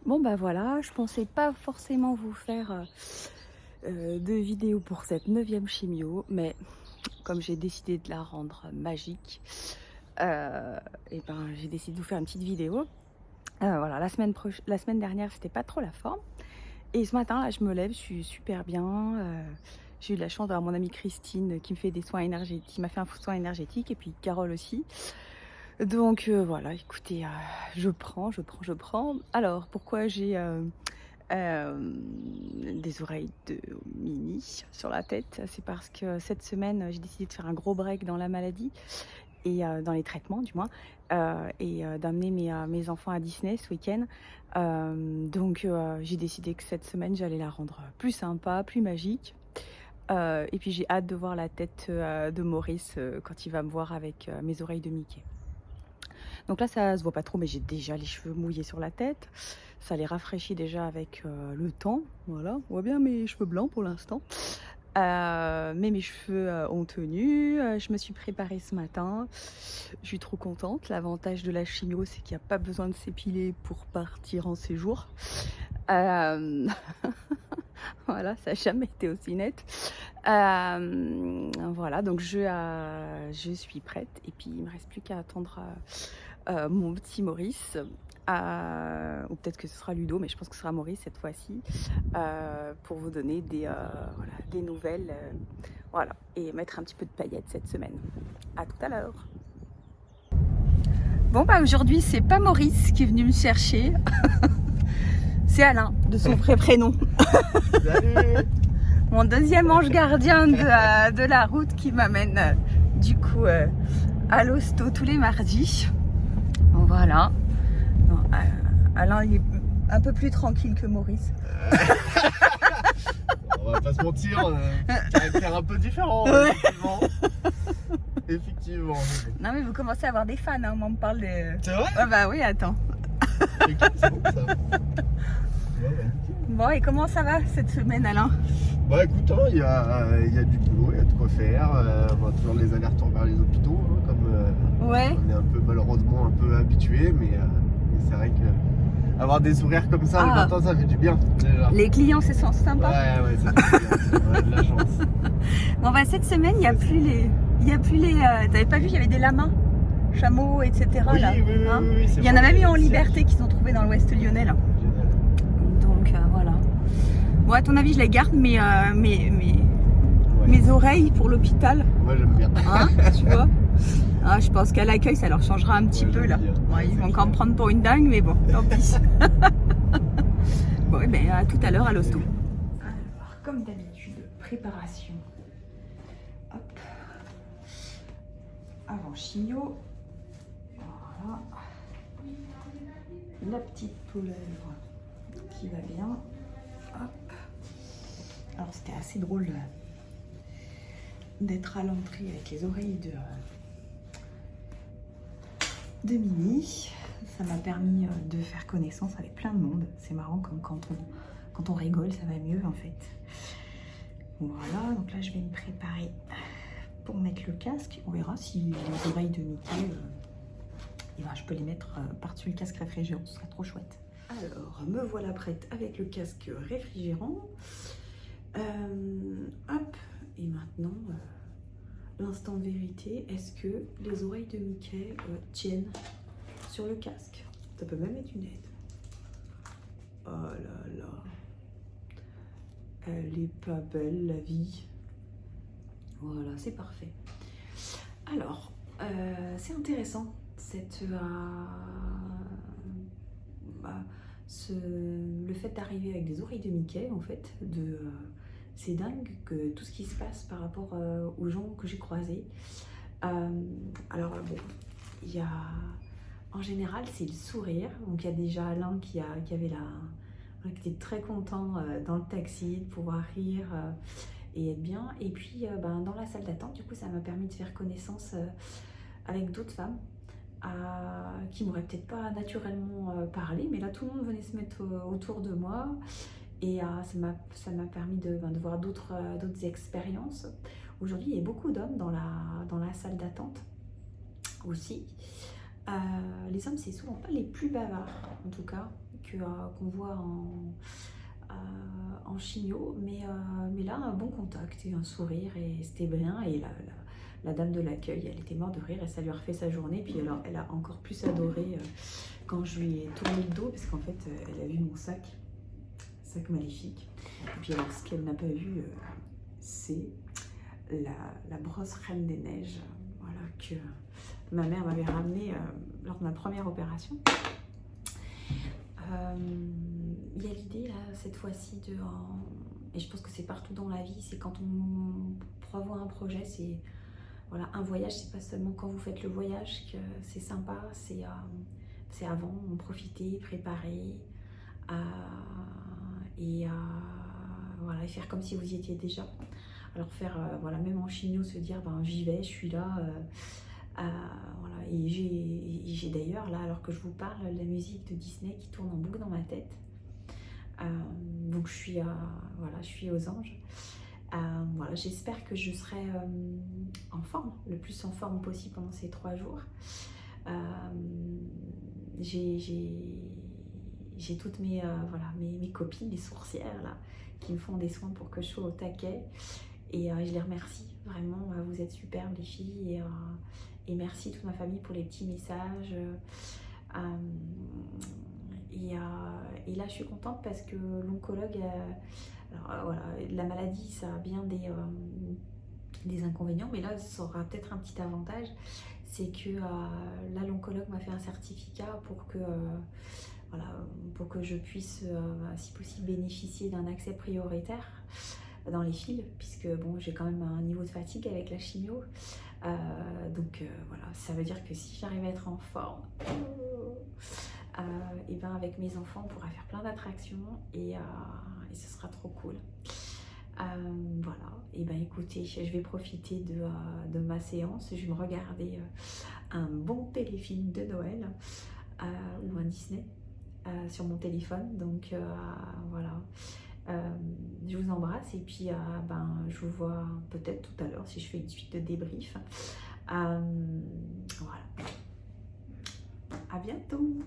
Bon bah voilà, je pensais pas forcément vous faire de vidéo pour cette 9e chimio, mais comme j'ai décidé de la rendre magique, et ben j'ai décidé de vous faire une petite vidéo. Voilà, la semaine dernière, c'était pas trop la forme. Et ce matin, là, je me lève, je suis super bien. J'ai eu de la chance d'avoir mon amie Christine qui me fait des soins énergétiques, qui m'a fait un soin énergétique, et puis Carole aussi. Donc voilà, écoutez, je prends. Alors, pourquoi j'ai des oreilles de mini sur la tête? C'est parce que cette semaine, j'ai décidé de faire un gros break dans la maladie et dans les traitements du moins, et d'amener mes enfants à Disney ce week-end. Donc j'ai décidé que cette semaine, j'allais la rendre plus sympa, plus magique. Et puis j'ai hâte de voir la tête de Maurice quand il va me voir avec mes oreilles de Mickey. Donc là, ça se voit pas trop, mais j'ai déjà les cheveux mouillés sur la tête. Ça les rafraîchit déjà avec le temps. Voilà, on voit bien mes cheveux blancs pour l'instant. Mais mes cheveux ont tenu. Je me suis préparée ce matin. Je suis trop contente. L'avantage de la chimio, c'est qu'il n'y a pas besoin de s'épiler pour partir en séjour. Voilà, ça n'a jamais été aussi net. Voilà, donc je suis prête. Et puis, il ne me reste plus qu'à attendre mon petit Maurice. Ou peut-être que ce sera Ludo, mais je pense que ce sera Maurice cette fois-ci, pour vous donner des nouvelles. Voilà, et mettre un petit peu de paillettes cette semaine. À tout à l'heure. Bon, bah aujourd'hui, c'est pas Maurice qui est venu me chercher. C'est Alain, de son vrai prénom. Salut. Mon deuxième ange gardien de la route qui m'amène du coup à l'hosto tous les mardis. Bon, voilà. Non, Alain, il est un peu plus tranquille que Maurice. On va pas se mentir, caractère un peu différent, Ouais. Effectivement. Non mais vous commencez à avoir des fans, hein, on me parle de... C'est vrai? Ah bah oui, attends. C'est bon ça. Ouais, nickel. Bon, et comment ça va cette semaine, Alain? Bah écoute, il y a du boulot, il y a de quoi faire. On a toujours les allers-retours vers les hôpitaux, hein, comme Ouais. on est un peu malheureusement un peu habitué, mais c'est vrai que avoir des sourires comme ça le matin, ça fait du bien déjà. Les clients, c'est sympa. Ouais, ça fait du bien. On a de la chance. Bon bah cette semaine, il n'y a plus les... T'avais pas vu, il y avait des lamas, chameaux, etc. Oui, là, oui, hein. oui, Il y en a même eu en liberté qu'ils ont trouvé dans l'Ouest lyonnais là. Génial. Donc voilà. Bon, à ton avis, je les garde mes Ouais. oreilles pour l'hôpital, Moi j'aime bien. hein, tu vois. Ah, je pense qu'à l'accueil, ça leur changera un petit Ouais, peu j'aime là. bien. Bon, Ouais, ils c'est vont encore me clair. prendre pour une dingue, mais bon, tant pis. Bon, et ben à tout à l'heure à l'hosto. Alors, comme d'habitude, préparation. Hop. Avant chimio. Voilà. La petite poulèvre qui va bien. Hop. Alors c'était assez drôle d'être à l'entrée avec les oreilles de Mimi. Ça m'a permis de faire connaissance avec plein de monde. C'est marrant comme quand on rigole, ça va mieux en fait. Voilà, donc là je vais me préparer pour mettre le casque. On verra si les oreilles de Mickey, je peux les mettre par-dessus le casque réfrigérant, ce serait trop chouette. Alors, me voilà prête avec le casque réfrigérant. Hop, et maintenant, l'instant de vérité, est-ce que les oreilles de Mickey tiennent sur le casque? Ça peut même être une aide. Oh là là, elle est pas belle la vie. Voilà, c'est parfait. Alors, c'est intéressant le fait d'arriver avec des oreilles de Mickey, en fait, c'est dingue que tout ce qui se passe par rapport aux gens que j'ai croisés. Alors bon, il y a, en général, c'est le sourire. Donc il y a déjà Alain qui était très content dans le taxi de pouvoir rire et être bien. Et puis dans la salle d'attente, du coup, ça m'a permis de faire connaissance avec d'autres femmes qui m'auraient peut-être pas naturellement parlé, mais là tout le monde venait se mettre autour de moi et ça m'a permis de voir d'autres expériences. Aujourd'hui, il y a beaucoup d'hommes dans la salle d'attente aussi. Les hommes, c'est souvent pas les plus bavards, en tout cas. qu'on voit en chimio, mais là un bon contact et un sourire et c'était bien. Et la dame de l'accueil, elle était morte de rire et ça lui a refait sa journée. Puis alors, elle a encore plus adoré quand je lui ai tourné le dos parce qu'en fait elle a vu mon sac maléfique. Et puis alors ce qu'elle n'a pas vu, c'est la brosse Reine des Neiges, voilà, que ma mère m'avait ramenée lors de ma première opération. Il y a l'idée là cette fois-ci et je pense que c'est partout dans la vie, c'est quand on prévoit un projet, c'est voilà, un voyage, c'est pas seulement quand vous faites le voyage que c'est sympa, c'est avant, en profiter, préparer et voilà, et faire comme si vous y étiez déjà. Alors faire, voilà, même en chimio, se dire, ben j'y vais, je suis là. Voilà. Et j'ai d'ailleurs, là, alors que je vous parle, la musique de Disney qui tourne en boucle dans ma tête. Donc je suis, voilà, je suis aux anges. Voilà, j'espère que je serai en forme, le plus en forme possible pendant ces 3 jours. J'ai toutes voilà, mes copines, les sourcières là, qui me font des soins pour que je sois au taquet. Et je les remercie vraiment, vous êtes superbes les filles. Et merci toute ma famille pour les petits messages. Et là je suis contente parce que l'oncologue, voilà, la maladie ça a bien des inconvénients, mais là ça aura peut-être un petit avantage, c'est que là l'oncologue m'a fait un certificat pour que voilà, pour que je puisse si possible bénéficier d'un accès prioritaire dans les files, puisque bon, j'ai quand même un niveau de fatigue avec la chimio. Donc voilà, ça veut dire que si j'arrive à être en forme, et ben avec mes enfants, on pourra faire plein d'attractions et ce sera trop cool. Voilà, et ben écoutez, je vais profiter de ma séance, je vais me regarder un bon téléfilm de Noël ou un Disney sur mon téléphone. Donc voilà. Je vous embrasse et puis ben, je vous vois peut-être tout à l'heure si je fais une suite de débrief. Voilà. À bientôt.